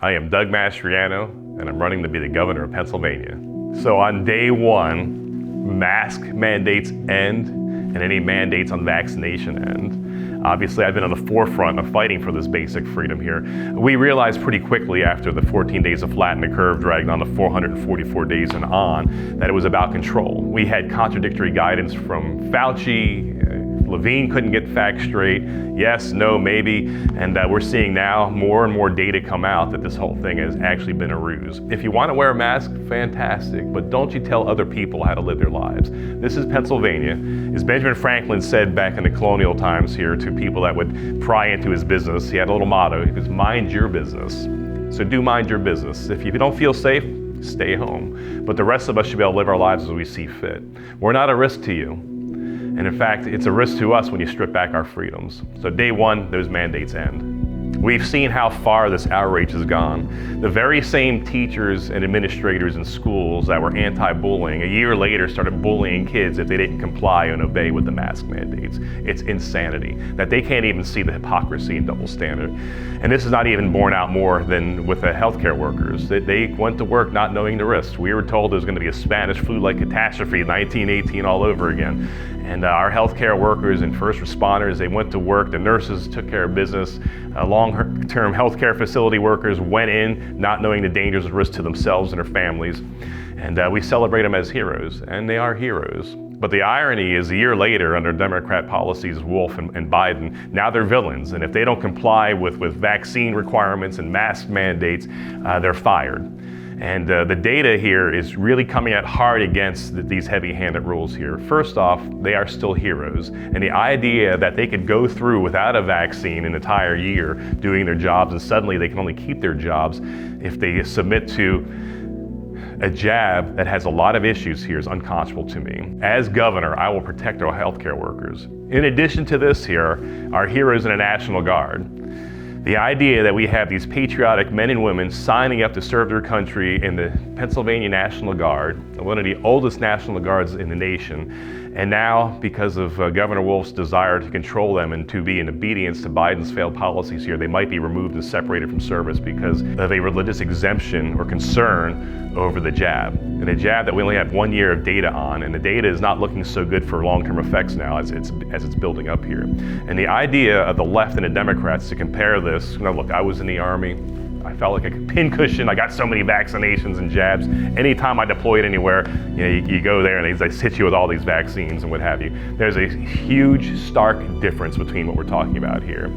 I am Doug Mastriano, and I'm running to be the governor of Pennsylvania. So on day one, mask mandates end, and any mandates on vaccination end. Obviously, I've been on the forefront of fighting for this basic freedom here. We realized pretty quickly after the 14 days of flatten the curve dragged on to 444 days and on, that it was about control. We had contradictory guidance from Fauci. Levine couldn't get facts straight. Yes, no, maybe. And we're seeing now more and more data come out that this whole thing has actually been a ruse. If you want to wear a mask, fantastic, but don't you tell other people how to live their lives. This is Pennsylvania. As Benjamin Franklin said back in the colonial times here to people that would pry into his business, he had a little motto. He goes, mind your business. So do mind your business. If you don't feel safe, stay home. But the rest of us should be able to live our lives as we see fit. We're not a risk to you. And in fact, it's a risk to us when you strip back our freedoms. So day one, those mandates end. We've seen how far this outrage has gone. The very same teachers and administrators in schools that were anti-bullying, a year later started bullying kids if they didn't comply and obey with the mask mandates. It's insanity that they can't even see the hypocrisy and double standard. And this is not even borne out more than with the healthcare workers. They went to work not knowing the risks. We were told there was going to be a Spanish flu-like catastrophe, 1918 all over again. And our healthcare workers and first responders, they went to work. The nurses took care of business. Long-term healthcare facility workers went in not knowing the dangers and risks to themselves and their families. And we celebrate them as heroes, and they are heroes. But the irony is a year later, under Democrat policies, Wolf and Biden, now they're villains. And if they don't comply with vaccine requirements and mask mandates, they're fired. And the data here is really coming out hard against these heavy-handed rules here. First off, they are still heroes. And the idea that they could go through without a vaccine an entire year doing their jobs, and suddenly they can only keep their jobs if they submit to a jab that has a lot of issues here is unconscionable to me. As governor, I will protect our healthcare workers. In addition to this here, our heroes in the National Guard. The idea that we have these patriotic men and women signing up to serve their country in the Pennsylvania National Guard, one of the oldest National Guards in the nation, and now, because of Governor Wolf's desire to control them and to be in obedience to Biden's failed policies here, they might be removed and separated from service because of a religious exemption or concern over the jab. And a jab that we only have 1 year of data on, and the data is not looking so good for long-term effects now as it's building up here. And the idea of the left and the Democrats to compare this, look, I was in the Army. I felt like a pincushion. I got so many vaccinations and jabs. Anytime I deployed anywhere, you go there and they hit you with all these vaccines and what have you. There's a huge, stark difference between what we're talking about here.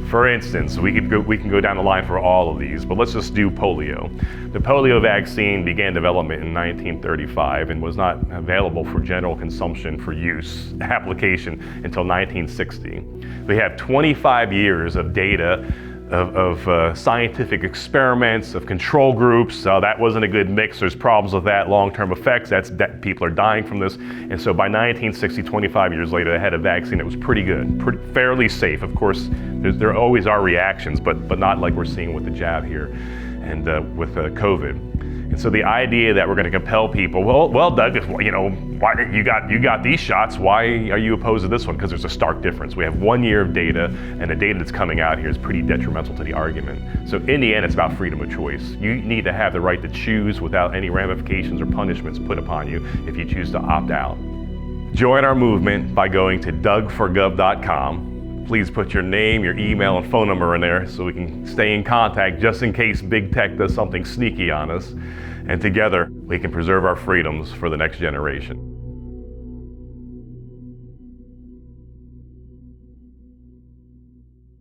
For instance, we can go down the line for all of these, but let's just do polio. The polio vaccine began development in 1935 and was not available for general consumption for use application until 1960. We have 25 years of data of scientific experiments, of control groups. That wasn't a good mix. There's problems with that, long-term effects. That people are dying from this. And so by 1960, 25 years later, they had a vaccine that was pretty good, fairly safe. Of course, there always are reactions, but not like we're seeing with the jab here and with COVID. And so the idea that we're going to compel people, well, Doug, why you got these shots? Why are you opposed to this one? Because there's a stark difference. We have 1 year of data, and the data that's coming out here is pretty detrimental to the argument. So in the end, it's about freedom of choice. You need to have the right to choose without any ramifications or punishments put upon you if you choose to opt out. Join our movement by going to dougforgov.com. Please put your name, your email, and phone number in there so we can stay in contact just in case big tech does something sneaky on us. And together, we can preserve our freedoms for the next generation.